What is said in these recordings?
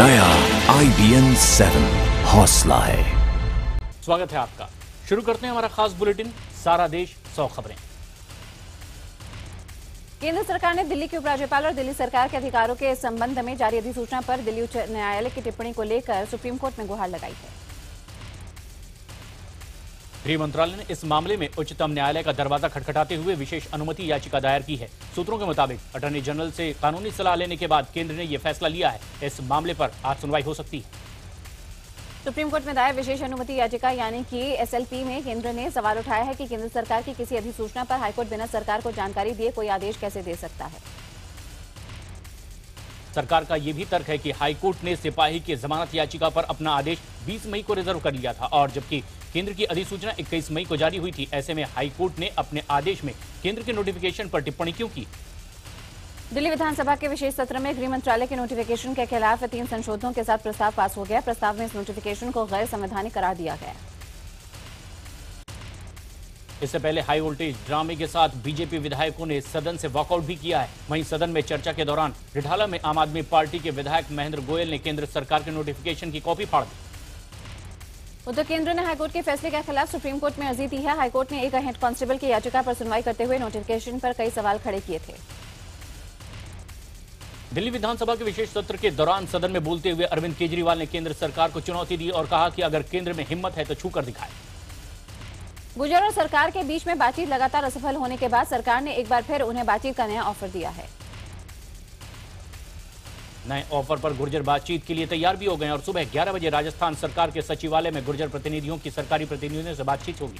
नया IBN 7 हौसला है। स्वागत है आपका। शुरू करते हैं हमारा खास बुलेटिन सारा देश 100 खबरें। केंद्र सरकार ने दिल्ली के उपराज्यपाल और दिल्ली सरकार के अधिकारों के संबंध में जारी अधिसूचना पर दिल्ली उच्च न्यायालय की टिप्पणी को लेकर सुप्रीम कोर्ट में गुहार लगाई है। गृह मंत्रालय ने इस मामले में उच्चतम न्यायालय का दरवाजा खटखटाते हुए विशेष अनुमति याचिका दायर की है। सूत्रों के मुताबिक अटॉर्नी जनरल से कानूनी सलाह लेने के बाद केंद्र ने यह फैसला लिया है। इस मामले पर आज सुनवाई हो सकती है। सुप्रीम कोर्ट में दायर विशेष अनुमति याचिका यानी कि SLP में केंद्र ने सवाल उठाया है कि केंद्र सरकार की किसी अधिसूचना पर हाईकोर्ट बिना सरकार को जानकारी दिए कोई आदेश कैसे दे सकता है। सरकार का यह भी तर्क है कि हाईकोर्ट ने सिपाही की जमानत याचिका पर अपना आदेश 20 मई को रिजर्व कर लिया था और जबकि केंद्र की अधिसूचना 21 मई को जारी हुई थी। ऐसे में हाईकोर्ट ने अपने आदेश में केंद्र के नोटिफिकेशन पर टिप्पणी क्यों की? दिल्ली विधानसभा के विशेष सत्र में गृह मंत्रालय के नोटिफिकेशन के खिलाफ 3 संशोधनों के साथ प्रस्ताव पास हो गया। प्रस्ताव में इस नोटिफिकेशन को गैर संवैधानिक करार दिया गया। इससे पहले हाई वोल्टेज ड्रामे के साथ बीजेपी विधायकों ने सदन से वॉकआउट भी किया है। वहीं सदन में चर्चा के दौरान रिठाला में आम आदमी पार्टी के विधायक महेंद्र गोयल ने केंद्र सरकार के नोटिफिकेशन की कॉपी फाड़ दी। उधर केंद्र ने हाईकोर्ट के फैसले के खिलाफ सुप्रीम कोर्ट में अर्जी दी है। हाईकोर्ट ने एक हेड कांस्टेबल की याचिका पर सुनवाई करते हुए नोटिफिकेशन पर कई सवाल खड़े किए थे। दिल्ली विधानसभा के विशेष सत्र के दौरान सदन में बोलते हुए अरविंद केजरीवाल ने केंद्र सरकार को चुनौती दी और कहा कि अगर केंद्र में हिम्मत है तो छूकर दिखाए। गुर्जर और सरकार के बीच में बातचीत लगातार असफल होने के बाद सरकार ने एक बार फिर उन्हें बातचीत का नया ऑफर दिया है। नए ऑफर पर गुर्जर बातचीत के लिए तैयार भी हो गए और सुबह 11 बजे राजस्थान सरकार के सचिवालय में गुर्जर प्रतिनिधियों की सरकारी प्रतिनिधियों से बातचीत होगी।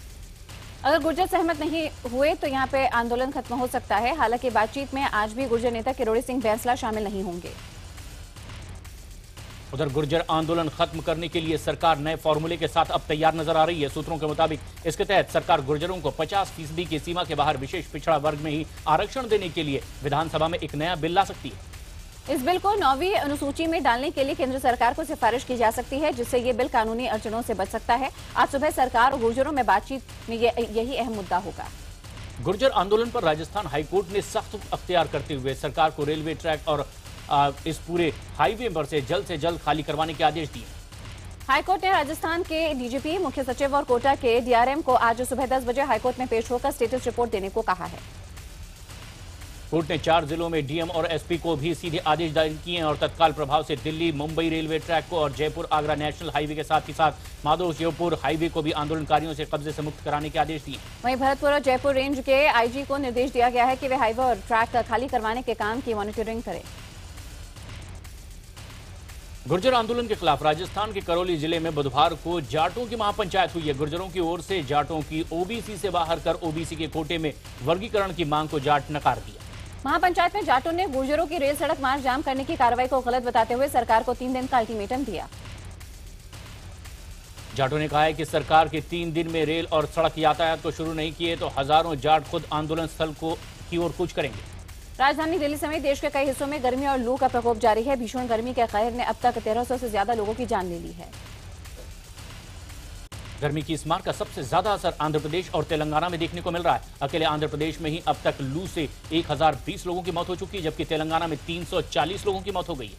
अगर गुर्जर सहमत नहीं हुए तो यहां पे आंदोलन खत्म हो सकता है। हालांकि बातचीत में आज भी गुर्जर नेता किरोड़ी सिंह बैंसला शामिल नहीं होंगे। उधर गुर्जर आंदोलन खत्म करने के लिए सरकार नए फॉर्मूले के साथ अब तैयार नजर आ रही है। सूत्रों के मुताबिक इसके तहत सरकार गुर्जरों को 50% की सीमा के बाहर विशेष पिछड़ा वर्ग में ही आरक्षण देने के लिए विधानसभा में एक नया बिल ला सकती है। इस बिल को 9वीं अनुसूची में डालने के लिए केंद्र सरकार को सिफारिश की जा सकती है, जिससे ये बिल कानूनी अड़चनों से बच सकता है। आज सुबह सरकार और गुर्जरों में बातचीत में यही अहम मुद्दा होगा। गुर्जर आंदोलन पर राजस्थान हाईकोर्ट ने सख्त अख्तियार करते हुए सरकार को रेलवे ट्रैक और इस पूरे हाईवे पर से जल्द खाली करवाने के आदेश दिए। हाईकोर्ट ने राजस्थान के DGP, मुख्य सचिव और कोटा के DRM को आज सुबह 10 बजे हाईकोर्ट में पेश होकर स्टेटस रिपोर्ट देने को कहा है। कोर्ट ने 4 जिलों में DM और SP को भी सीधे आदेश जारी किए हैं और तत्काल प्रभाव से दिल्ली मुंबई रेलवे ट्रैक को और जयपुर आगरा नेशनल हाईवे के साथ ही साथ माधो शिवपुर हाईवे को भी आंदोलनकारियों से कब्जे से मुक्त कराने के आदेश दिए। वहीं भरतपुर और जयपुर रेंज के IG को निर्देश दिया गया है कि वे हाईवे और ट्रैक खाली करवाने के काम की मॉनिटरिंग करें। गुर्जर आंदोलन के खिलाफ राजस्थान के करौली जिले में बुधवार को जाटों की महापंचायत हुई है। गुर्जरों की ओर से जाटों की OBC से बाहर कर OBC के कोटे में वर्गीकरण की मांग को जाट नकार दिया। महापंचायत में जाटों ने गुर्जरों की रेल सड़क मार्ग जाम करने की कार्रवाई को गलत बताते हुए सरकार को 3 दिन का अल्टीमेटम दिया। जाटों ने कहा है कि सरकार के 3 दिन में रेल और सड़क यातायात को शुरू नहीं किए तो हजारों जाट खुद आंदोलन स्थल की ओर कूच करेंगे। राजधानी दिल्ली समेत देश के कई हिस्सों में गर्मी और लू का प्रकोप जारी है। भीषण गर्मी के कहर ने अब तक 1300 से ज्यादा लोगों की जान ले ली है। गर्मी की इस मार का सबसे ज्यादा असर आंध्र प्रदेश और तेलंगाना में देखने को मिल रहा है। अकेले आंध्र प्रदेश में ही अब तक लू से 1020 लोगों की मौत हो चुकी है, जबकि तेलंगाना में 340 लोगों की मौत हो गई है।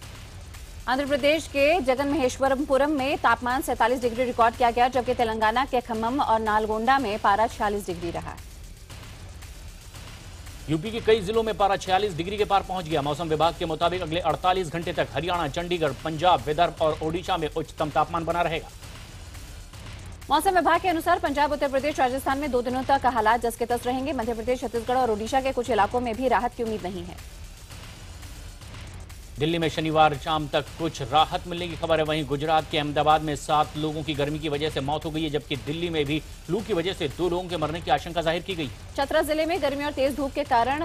आंध्र प्रदेश के जगन महेश्वरपुरम में तापमान 47 डिग्री रिकॉर्ड किया गया, जबकि तेलंगाना के खम्मम और नालगोंडा में पारा 46 डिग्री रहा। यूपी के कई जिलों में पारा 46 डिग्री के पार पहुंच गया। मौसम विभाग के मुताबिक अगले 48 घंटे तक हरियाणा, चंडीगढ़, पंजाब, विदर्भ और ओडिशा में उच्चतम तापमान बना रहेगा। मौसम विभाग के अनुसार पंजाब, उत्तर प्रदेश, राजस्थान में 2 दिनों तक हालात जस के तस रहेंगे। मध्य प्रदेश, छत्तीसगढ़ और ओडिशा के कुछ इलाकों में भी राहत की उम्मीद नहीं है। दिल्ली में शनिवार शाम तक कुछ राहत मिलने की खबर है। वहीं गुजरात के अहमदाबाद में 7 लोगों की गर्मी की वजह से मौत हो गई है, जबकि दिल्ली में भी लू की वजह से 2 लोगों के मरने की आशंका जाहिर की गई। चतरा जिले में गर्मी और तेज धूप के कारण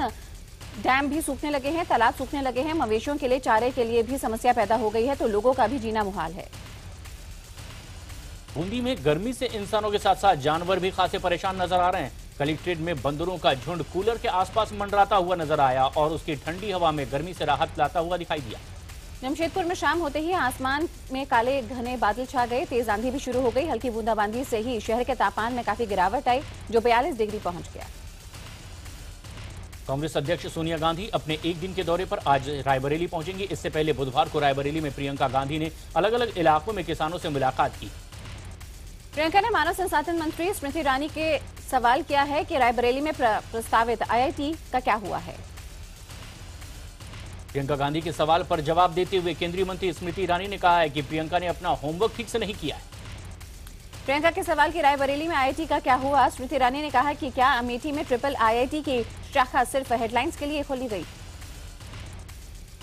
डैम भी सूखने लगे हैं, तालाब सूखने लगे हैं। मवेशियों के लिए चारे के लिए भी समस्या पैदा हो गई है, तो लोगों का भी जीना मुहाल है। बूंदी में गर्मी से इंसानों के साथ साथ जानवर भी खासे परेशान नजर आ रहे हैं। कलेक्ट्रेट में बंदरों का झुंड कूलर के आसपास मंडराता हुआ नजर आया और उसकी ठंडी हवा में गर्मी से राहत लाता हुआ दिखाई दिया। जमशेदपुर में शाम होते ही आसमान में काले घने बादल छा गए, तेज आंधी भी शुरू हो गई। हल्की बूंदाबांदी से ही शहर के तापमान में काफी गिरावट आई, जो 42 डिग्री पहुंच गया। कांग्रेस अध्यक्ष सोनिया गांधी अपने एक दिन के दौरे पर आज रायबरेली पहुंचेंगी। इससे पहले बुधवार को रायबरेली में प्रियंका गांधी ने अलग अलग इलाकों में किसानों से मुलाकात की। प्रियंका ने मानव संसाधन मंत्री स्मृति ईरानी के सवाल किया है कि रायबरेली में प्रस्तावित आईआईटी का क्या हुआ है। प्रियंका गांधी के सवाल पर जवाब देते हुए केंद्रीय मंत्री स्मृति ईरानी ने कहा है कि प्रियंका ने अपना होमवर्क ठीक से नहीं किया है। प्रियंका के सवाल की रायबरेली में आईआईटी का क्या हुआ, स्मृति ईरानी ने कहा कि क्या अमेठी में ट्रिपल आईआईटी की शाखा सिर्फ हेडलाइंस के लिए खोली गई।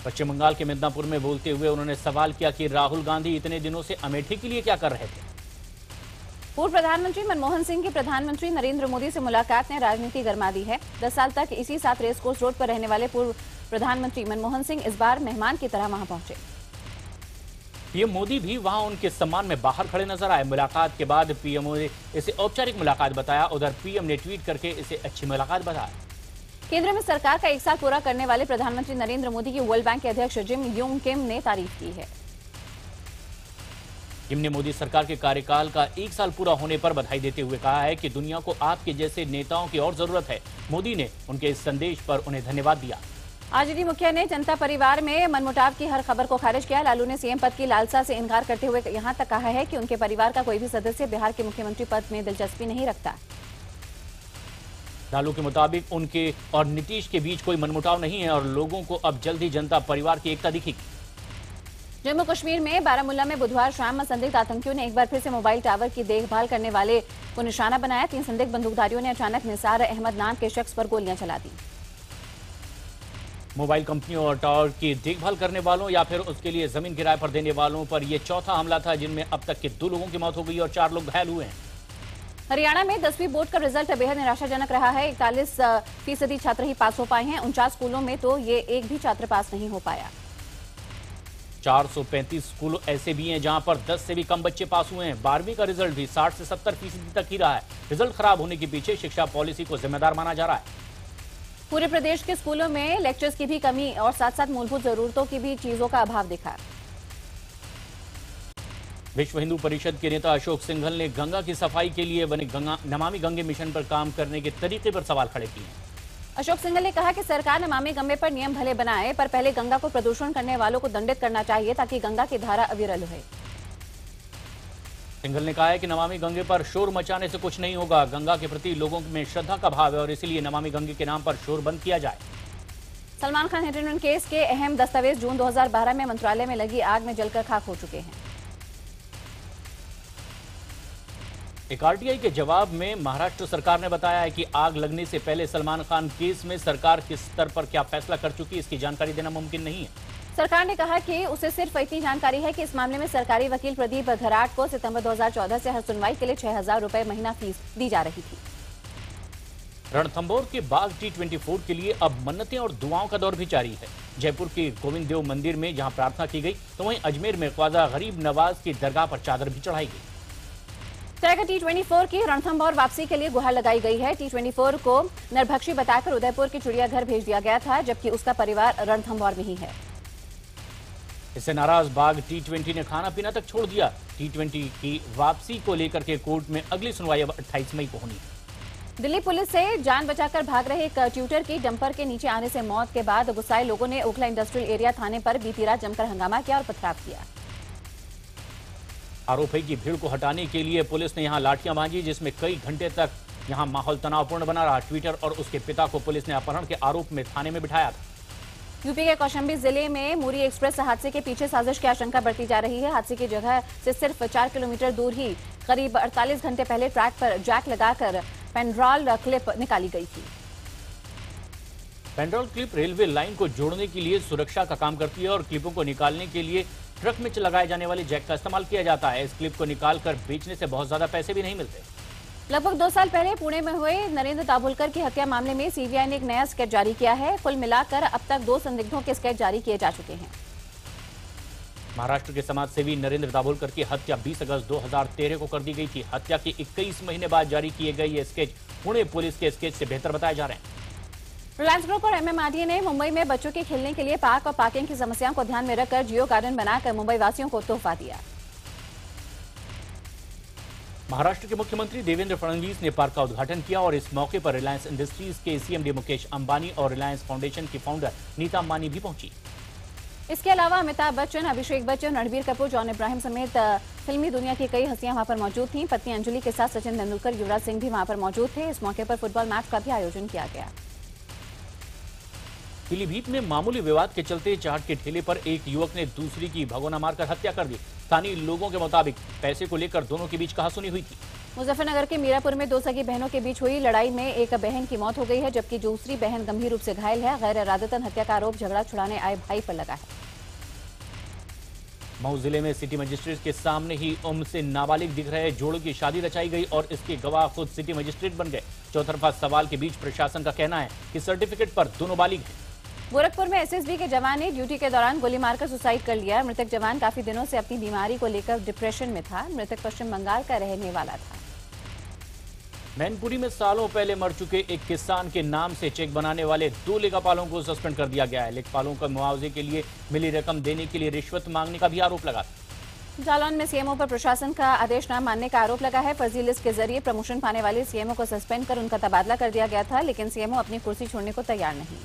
पश्चिम बंगाल के मिदनापुर में बोलते हुए उन्होंने सवाल किया कि राहुल गांधी इतने दिनों से अमेठी के लिए क्या कर रहे थे। पूर्व प्रधानमंत्री मनमोहन सिंह की प्रधानमंत्री नरेंद्र मोदी से मुलाकात ने राजनीति गरमा दी है। 10 साल तक इसी साथ रेस कोर्स रोड पर रहने वाले पूर्व प्रधानमंत्री मनमोहन सिंह इस बार मेहमान की तरह वहां पहुंचे। पीएम मोदी भी वहां उनके सम्मान में बाहर खड़े नजर आए। मुलाकात के बाद पीएम ने इसे औपचारिक मुलाकात बताया। उधर पीएम ने ट्वीट करके इसे अच्छी मुलाकात बताया। केंद्र में सरकार का 1 साल पूरा करने वाले प्रधानमंत्री नरेंद्र मोदी की वर्ल्ड बैंक के अध्यक्ष जिम यूंग किम ने तारीफ की है। किम ने मोदी सरकार के कार्यकाल का 1 साल पूरा होने पर बधाई देते हुए कहा है कि दुनिया को आपके जैसे नेताओं की और जरूरत है। मोदी ने उनके इस संदेश पर उन्हें धन्यवाद दिया। आरजेडी मुखिया ने जनता परिवार में मनमुटाव की हर खबर को खारिज किया। लालू ने सीएम पद की लालसा से इनकार करते हुए यहां तक कहा है कि उनके परिवार का कोई भी सदस्य बिहार के मुख्यमंत्री पद में दिलचस्पी नहीं रखता। लालू के मुताबिक उनके और नीतीश के बीच कोई मनमुटाव नहीं है और लोगों को अब जल्द ही जनता परिवार की एकता दिखेगी। जम्मू कश्मीर में बारामुल्ला में बुधवार शाम संदिग्ध आतंकियों ने एक बार फिर से मोबाइल टावर की देखभाल करने वाले को निशाना बनाया। 3 संदिग्ध बंदूकधारियों ने अचानक निसार अहमद नाम के शख्स पर गोलियां चला दी। मोबाइल कंपनियों और टावर की देखभाल करने वालों या फिर उसके लिए जमीन किराए पर देने वालों पर यह चौथा हमला था जिनमें अब तक के 2 लोगों की मौत हो गई और 4 लोग घायल हुए हैं। हरियाणा में 10वीं बोर्ड का रिजल्ट बेहद निराशाजनक रहा है। 41% छात्र ही पास हो पाए हैं। 49 स्कूलों में तो ये एक भी छात्र पास नहीं हो पाया। 435 स्कूल ऐसे भी हैं जहां पर 10 से भी कम बच्चे पास हुए हैं। 12वीं का रिजल्ट भी 60 से 70% तक ही रहा है। रिजल्ट खराब होने के पीछे शिक्षा पॉलिसी को जिम्मेदार माना जा रहा है। पूरे प्रदेश के स्कूलों में लेक्चर्स की भी कमी और साथ साथ मूलभूत जरूरतों की भी चीजों का अभाव दिखा। विश्व हिंदू परिषद के नेता अशोक सिंघल ने गंगा की सफाई के लिए बने नमामि गंगे मिशन पर काम करने के तरीके पर सवाल खड़े किए हैं। अशोक सिंघल ने कहा कि सरकार नमामि गंगे पर नियम भले बनाए पर पहले गंगा को प्रदूषण करने वालों को दंडित करना चाहिए ताकि गंगा की धारा अविरल रहे। सिंघल ने कहा है कि नमामि गंगे पर शोर मचाने से कुछ नहीं होगा। गंगा के प्रति लोगों में श्रद्धा का भाव है और इसीलिए नमामि गंगे के नाम पर शोर बंद किया जाए। सलमान खान हिट केस के अहम दस्तावेज जून 2012 में मंत्रालय में लगी आग में जलकर खाक हो चुके हैं। एक आरटीआई के जवाब में महाराष्ट्र सरकार ने बताया है कि आग लगने से पहले सलमान खान केस में सरकार किस स्तर पर क्या फैसला कर चुकी है इसकी जानकारी देना मुमकिन नहीं है। सरकार ने कहा कि उसे सिर्फ इतनी जानकारी है कि इस मामले में सरकारी वकील प्रदीप घराट को सितंबर 2014 से हर सुनवाई के लिए 6,000 रुपए महीना फीस दी जा रही थी। रणथंभौर के बाग T24 के लिए अब मन्नतें और दुआओं का दौर भी जारी है। जयपुर के गोविंद देव मंदिर में जहां प्रार्थना की गई तो वहीं अजमेर में ख्वाजा गरीब नवाज की दरगाह पर चादर भी चढ़ाई गई। टाइगर T24 की रणथंभौर वापसी के लिए गुहार लगाई गई है। T24 को नरभक्षी बताकर उदयपुर के चिड़ियाघर भेज दिया गया था जबकि उसका परिवार रणथंभौर में ही है। इससे नाराज बाघ T20 ने खाना पीना तक छोड़ दिया। T20 की वापसी को लेकर के कोर्ट में अगली सुनवाई अब 28 मई को होनी। दिल्ली पुलिस से जान बचाकर भाग रहे एक ट्यूटर की डंपर के नीचे आने से मौत के बाद गुस्साए लोगों ने ओखला इंडस्ट्रियल एरिया थाने पर बीती रात जमकर हंगामा किया और पथराव किया। आरोपी की भीड़ को हटाने के लिए पुलिस ने यहां लाठियां भांजी जिसमें कई घंटे तक यहां माहौल तनावपूर्ण बना रहा। ट्विटर और उसके पिता को पुलिस ने अपहरण के आरोप में थाने में बिठाया था। यूपी के कौशाम्बी जिले में मुरी एक्सप्रेस हादसे के पीछे साजिश की आशंका बढ़ती जा रही है। हादसे की जगह से सिर्फ 4 किलोमीटर दूर ही करीब 48 घंटे पहले ट्रैक पर जैक लगाकर पेंड्रॉल क्लिप निकाली गई थी। पेंड्रॉल क्लिप रेलवे लाइन को जोड़ने के लिए सुरक्षा का काम करती है और क्लिपों को निकालने के लिए ट्रक में लगाए जाने वाले जैक का इस्तेमाल किया जाता है। इस क्लिप को निकालकर बेचने से बहुत ज्यादा पैसे भी नहीं मिलते। लगभग 2 साल पहले पुणे में हुए नरेंद्र दाभोलकर की हत्या मामले में सीबीआई ने एक नया स्केच जारी किया है। कुल मिलाकर अब तक 2 संदिग्धों के स्केच जारी किए जा चुके हैं। महाराष्ट्र के समाजसेवी नरेंद्र दाभोलकर की हत्या 20 अगस्त 2013 को कर दी गई थी। हत्या के 21 महीने बाद जारी किए गए ये स्केच पुणे पुलिस के स्केच से बेहतर बताए जा रहे हैं। रिलायंस ग्रुप और MMRDA ने मुंबई में बच्चों के खेलने के लिए पार्क और पार्किंग की समस्याओं को ध्यान में रखकर जियो गार्डन बनाकर मुंबई वासियों को तोहफा दिया। महाराष्ट्र के मुख्यमंत्री देवेंद्र फडणवीस ने पार्क का उद्घाटन किया और इस मौके पर रिलायंस इंडस्ट्रीज के सीएमडी मुकेश अंबानी और रिलायंस फाउंडेशन की फाउंडर नीता अंबानी भी पहुंची। इसके अलावा अमिताभ बच्चन, अभिषेक बच्चन, रणबीर कपूर, जॉन इब्राहिम समेत फिल्मी दुनिया की कई हस्तियां वहां पर मौजूद थीं। पत्नी अंजलि के साथ सचिन तेंदुलकर, युवराज सिंह भी वहां पर मौजूद थे। इस मौके पर फुटबॉल मैच का भी आयोजन किया गया। पीलीभीत में मामूली विवाद के चलते चाट के ठेले पर एक युवक ने दूसरी की भगोना मारकर हत्या कर दी। स्थानीय लोगों के मुताबिक पैसे को लेकर दोनों के बीच कहासुनी हुई थी। मुजफ्फरनगर के मीरापुर में दो सगी बहनों के बीच हुई लड़ाई में एक बहन की मौत हो गई है, जबकि दूसरी बहन गंभीर रूप से घायल है। गैर इरादतन हत्या का आरोप झगड़ा छुड़ाने आए भाई पर लगा है। मऊ जिले में सिटी मजिस्ट्रेट के सामने ही उम्र से नाबालिग दिख रहे जोड़ों की शादी रचाई गई और इसके गवाह खुद सिटी मजिस्ट्रेट बन गए। चौतरफा सवाल के बीच प्रशासन का कहना है कि सर्टिफिकेट पर दोनों बालिग हैं। गोरखपुर में एसएसबी के जवान ने ड्यूटी के दौरान गोली मारकर सुसाइड कर लिया। मृतक जवान काफी दिनों से अपनी बीमारी को लेकर डिप्रेशन में था। मृतक पश्चिम बंगाल का रहने वाला था। मैनपुरी में सालों पहले मर चुके एक किसान के नाम से चेक बनाने वाले 2 लेखापालों को सस्पेंड कर दिया गया है। लेखापालों को मुआवजे के लिए मिली रकम देने के लिए रिश्वत मांगने का भी आरोप लगा। जालौन में सीएमओ पर प्रशासन का आदेश न मानने का आरोप लगा है। फर्जी लिस्ट के जरिए प्रमोशन पाने वाले सीएमओ को सस्पेंड कर उनका तबादला कर दिया गया था, लेकिन सीएमओ अपनी कुर्सी छोड़ने को तैयार नहीं।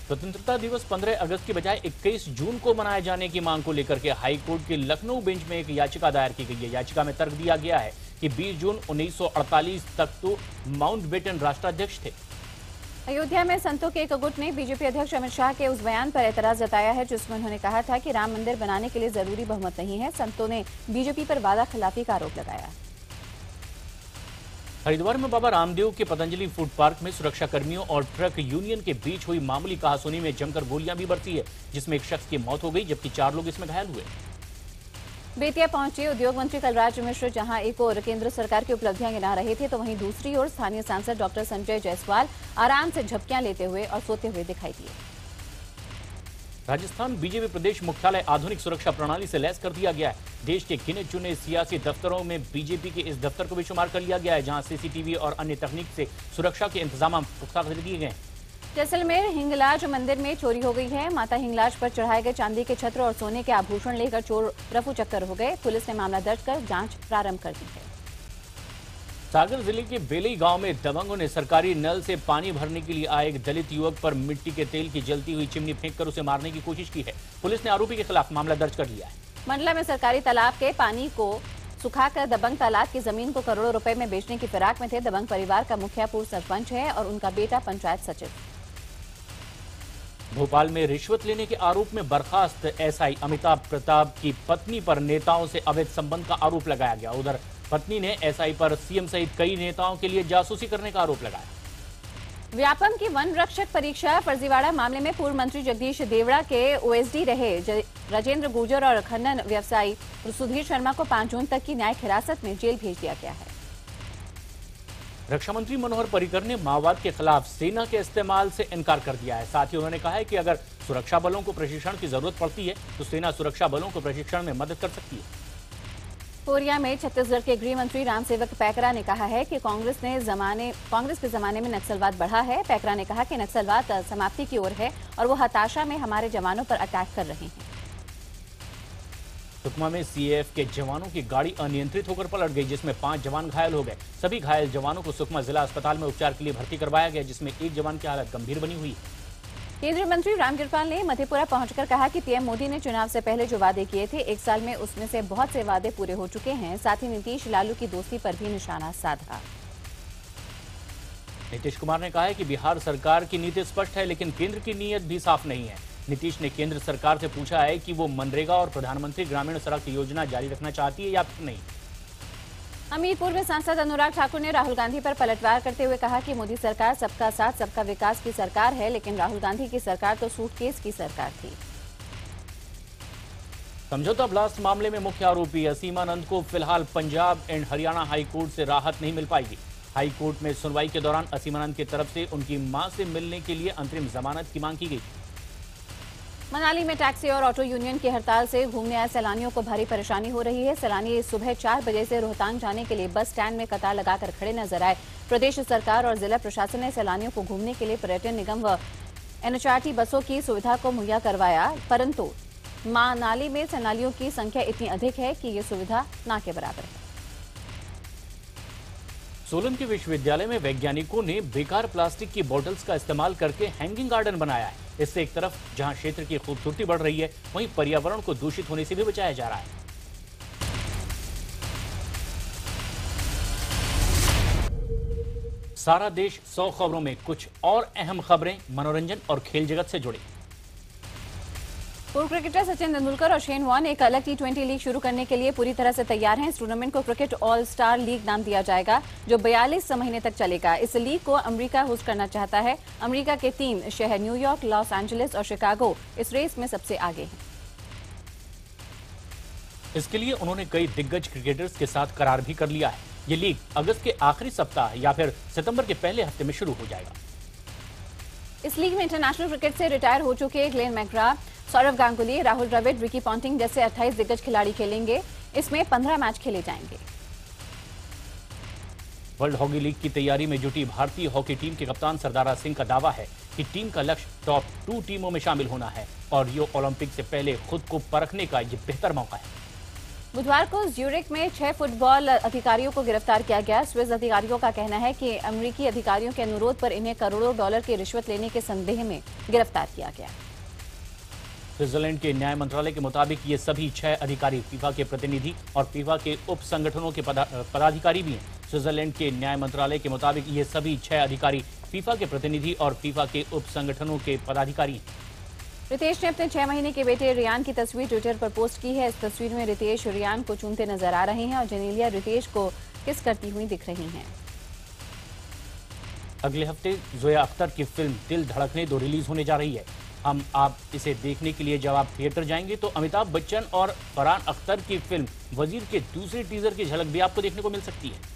स्वतंत्रता दिवस 15 अगस्त की बजाय 21 जून को मनाए जाने की मांग को लेकर के हाई कोर्ट के लखनऊ बेंच में एक याचिका दायर की गई है। याचिका में तर्क दिया गया है कि 20 जून 1948 तक तो माउंटबेटन राष्ट्राध्यक्ष थे। अयोध्या में संतों के एक गुट ने बीजेपी अध्यक्ष अमित शाह के उस बयान पर एतराज जताया है जिसमें उन्होंने कहा था कि राम मंदिर बनाने के लिए जरूरी बहुमत नहीं है। संतों ने बीजेपी पर वादा खिलाफी का आरोप लगाया। हरिद्वार में बाबा रामदेव के पतंजलि फूड पार्क में सुरक्षा कर्मियों और ट्रक यूनियन के बीच हुई मामूली कहासुनी में जमकर गोलियां भी बरसी है, जिसमें एक शख्स की मौत हो गई जबकि 4 लोग इसमें घायल हुए। बेतिया पहुंचे उद्योग मंत्री कलराज मिश्र, जहां एक ओर केंद्र सरकार की उपलब्धियां गिना रहे थे तो वहीं दूसरी ओर स्थानीय सांसद डॉक्टर संजय जायसवाल आराम से झपकियां लेते हुए और सोते हुए दिखाई दिए। राजस्थान बीजेपी प्रदेश मुख्यालय आधुनिक सुरक्षा प्रणाली से लैस कर दिया गया है। देश के गिने चुने सियासी दफ्तरों में बीजेपी के इस दफ्तर को भी शुमार कर लिया गया है, जहां सीसीटीवी और अन्य तकनीक से सुरक्षा के इंतजाम पुख्ता कर दिए गए। जैसलमेर हिंगलाज मंदिर में चोरी हो गई है। माता हिंगलाज पर चढ़ाए गए चांदी के छत्र और सोने के आभूषण लेकर चोर रफू चक्कर हो गए। पुलिस ने मामला दर्ज कर जांच प्रारंभ कर दी है। सागर जिले के बेलई गांव में दबंगों ने सरकारी नल से पानी भरने के लिए आए एक दलित युवक पर मिट्टी के तेल की जलती हुई चिमनी फेंककर उसे मारने की कोशिश की है। पुलिस ने आरोपी के खिलाफ मामला दर्ज कर लिया है। मंडला में सरकारी तालाब के पानी को सुखाकर दबंग तालाब की जमीन को करोड़ों रुपए में बेचने की फिराक में थे। दबंग परिवार का मुखिया पूर्व सरपंच है और उनका बेटा पंचायत सचिव। भोपाल में रिश्वत लेने के आरोप में बर्खास्त एसआई अमिताभ प्रताप की पत्नी पर नेताओं से अवैध संबंध का आरोप लगाया गया। उधर पत्नी ने एसआई पर सीएम सहित कई नेताओं के लिए जासूसी करने का आरोप लगाया। व्यापम की वन रक्षक परीक्षा फर्जीवाड़ा मामले में पूर्व मंत्री जगदीश देवड़ा के ओएसडी रहे राजेंद्र गुर्जर और खनन व्यवसायी सुधीर शर्मा को 5 जून तक की न्यायिक हिरासत में जेल भेज दिया गया है। रक्षा मंत्री मनोहर पर्रिकर ने माओवाद के खिलाफ सेना के इस्तेमाल से इनकार कर दिया है। साथ ही उन्होंने कहा है कि अगर सुरक्षा बलों को प्रशिक्षण की जरूरत पड़ती है तो सेना सुरक्षा बलों को प्रशिक्षण में मदद कर सकती है। कोरिया में छत्तीसगढ़ के गृह मंत्री रामसेवक पैकरा ने कहा है कि कांग्रेस के जमाने में नक्सलवाद बढ़ा है। पैकरा ने कहा कि नक्सलवाद समाप्ति की ओर है और वो हताशा में हमारे जवानों पर अटैक कर रहे हैं। सुकमा में सीएएफ के जवानों की गाड़ी अनियंत्रित होकर पलट गई, जिसमें 5 जवान घायल हो गए। सभी घायल जवानों को सुकमा जिला अस्पताल में उपचार के लिए भर्ती करवाया गया, जिसमें एक जवान की हालत गंभीर बनी हुई है। केंद्रीय मंत्री रामगिरपाल ने मधेपुरा पहुंचकर कहा कि पीएम मोदी ने चुनाव से पहले जो वादे किए थे 1 साल में उसमें से बहुत से वादे पूरे हो चुके हैं। साथ ही नीतीश लालू की दोस्ती पर भी निशाना साधा। नीतीश कुमार ने कहा है कि बिहार सरकार की नीति स्पष्ट है, लेकिन केंद्र की नीयत भी साफ नहीं है। नीतीश ने केंद्र सरकार से पूछा है कि वो मनरेगा और प्रधानमंत्री ग्रामीण सड़क योजना जारी रखना चाहती है या फिर नहीं। हमीरपुर में सांसद अनुराग ठाकुर ने राहुल गांधी पर पलटवार करते हुए कहा कि मोदी सरकार सबका साथ सबका विकास की सरकार है, लेकिन राहुल गांधी की सरकार तो सूटकेस की सरकार थी। समझौता ब्लास्ट मामले में मुख्य आरोपी असीमानंद को फिलहाल Punjab and Haryana high court से राहत नहीं मिल पाएगी। हाई कोर्ट में सुनवाई के दौरान असीमानंद की तरफ से उनकी मां से मिलने के लिए अंतरिम जमानत की मांग की गई। मनाली में टैक्सी और ऑटो यूनियन की हड़ताल से घूमने आए सैलानियों को भारी परेशानी हो रही है। सैलानी सुबह 4 बजे से रोहतांग जाने के लिए बस स्टैंड में कतार लगाकर खड़े नजर आए। प्रदेश सरकार और जिला प्रशासन ने सैलानियों को घूमने के लिए पर्यटन निगम व एनएचआरटी बसों की सुविधा को मुहैया करवाया, परंतु मनाली में सैलानियों की संख्या इतनी अधिक है कि ये सुविधा ना के बराबर है। सोलन के विश्वविद्यालय में वैज्ञानिकों ने बेकार प्लास्टिक की बोतल्स का इस्तेमाल करके हैंगिंग गार्डन बनाया है। इससे एक तरफ जहां क्षेत्र की खूबसूरती बढ़ रही है, वहीं पर्यावरण को दूषित होने से भी बचाया जा रहा है। सारा देश 100 खबरों में कुछ और अहम खबरें मनोरंजन और खेल जगत से जुड़ी। पूर्व क्रिकेटर सचिन तेंदुलकर और शेन वॉर्न एक अलग T20 लीग शुरू करने के लिए पूरी तरह से तैयार हैं। इस टूर्नामेंट को क्रिकेट ऑल स्टार लीग नाम दिया जाएगा, जो 42 महीने तक चलेगा। इस लीग को अमेरिका होस्ट करना चाहता है। अमेरिका के 3 शहर न्यूयॉर्क, लॉस एंजलिस और शिकागो इस रेस में सबसे आगे हैं। इसके लिए उन्होंने कई दिग्गज क्रिकेटर्स के साथ करार भी कर लिया है। ये लीग अगस्त के आखिरी सप्ताह या फिर सितंबर के पहले हफ्ते में शुरू हो जाएगा। इस लीग में इंटरनेशनल क्रिकेट से रिटायर हो चुके Glenn McGrath, Sourav Ganguly, Rahul Dravid, Ricky Ponting जैसे 28 दिग्गज खिलाड़ी खेलेंगे। इसमें 15 मैच खेले जाएंगे। वर्ल्ड हॉकी लीग की तैयारी में जुटी भारतीय हॉकी टीम के कप्तान सरदारा सिंह का दावा है कि टीम का लक्ष्य टॉप 2 टीमों में शामिल होना है और रियो ओलंपिक से पहले खुद को परखने का ये बेहतर मौका है। बुधवार को ज्यूरिख में 6 फुटबॉल अधिकारियों को गिरफ्तार किया गया। स्विस अधिकारियों का कहना है कि अमेरिकी अधिकारियों के अनुरोध पर इन्हें करोड़ों डॉलर की रिश्वत लेने के संदेह में गिरफ्तार किया गया। स्विट्जरलैंड के न्याय मंत्रालय के मुताबिक ये सभी 6 अधिकारी फीफा के प्रतिनिधि और फीफा के उप संगठनों के पदाधिकारी भी हैं। स्विट्जरलैंड के न्याय मंत्रालय के मुताबिक ये सभी 6 अधिकारी फीफा के प्रतिनिधि और फीफा के उप संगठनों के पदाधिकारी हैं। रितेश ने अपने 6 महीने के बेटे रियान की तस्वीर ट्विटर पर पोस्ट की है। इस तस्वीर में रितेश रियान को चूमते नजर आ रहे हैं और जेनेलिया रितेश को किस करती हुई दिख रही हैं। अगले हफ्ते जोया अख्तर की फिल्म दिल धड़कने दो रिलीज होने जा रही है। आप इसे देखने के लिए जब आप थिएटर जाएंगे तो अमिताभ बच्चन और फरहान अख्तर की फिल्म वजीर के दूसरे टीजर की झलक भी आपको देखने को मिल सकती है।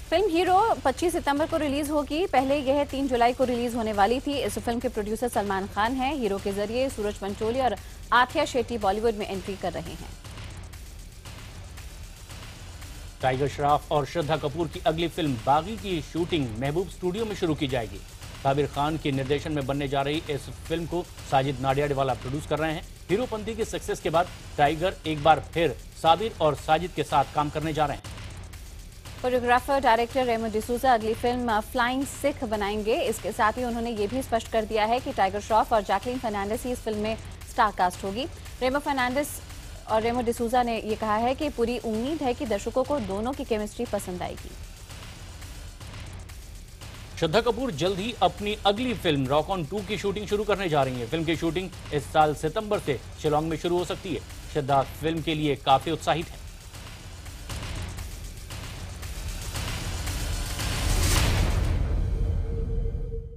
फिल्म हीरो 25 सितंबर को रिलीज होगी। पहले यह 3 जुलाई को रिलीज होने वाली थी। इस फिल्म के प्रोड्यूसर सलमान खान हैं। हीरो के जरिए सूरज पंचोली और आथिया शेट्टी बॉलीवुड में एंट्री कर रहे हैं। टाइगर श्रॉफ और श्रद्धा कपूर की अगली फिल्म बागी की शूटिंग महबूब स्टूडियो में शुरू की जाएगी। साबिर खान के निर्देशन में बनने जा रही इस फिल्म को साजिद नाडियाडवाला प्रोड्यूस कर रहे हैं। हीरोपंती की सक्सेस के बाद टाइगर एक बार फिर साबिर और साजिद के साथ काम करने जा रहे हैं। कोरियोग्राफर डायरेक्टर रेमो डिसूजा अगली फिल्म फ्लाइंग सिख बनाएंगे। इसके साथ ही उन्होंने ये भी स्पष्ट कर दिया है कि टाइगर श्रॉफ और जैकलीन फर्नांडिस ही इस फिल्म में स्टार कास्ट होगी। रेमो फर्नांडिस और रेमो डिसूजा ने ये कहा है कि पूरी उम्मीद है कि दर्शकों को दोनों की केमिस्ट्री पसंद आएगी। श्रद्धा कपूर जल्द ही अपनी अगली फिल्म रॉक ऑन 2 की शूटिंग शुरू करने जा रही है। फिल्म की शूटिंग इस साल सितंबर से शिलोंग में शुरू हो सकती है। श्रद्धा फिल्म के लिए काफी उत्साहित है।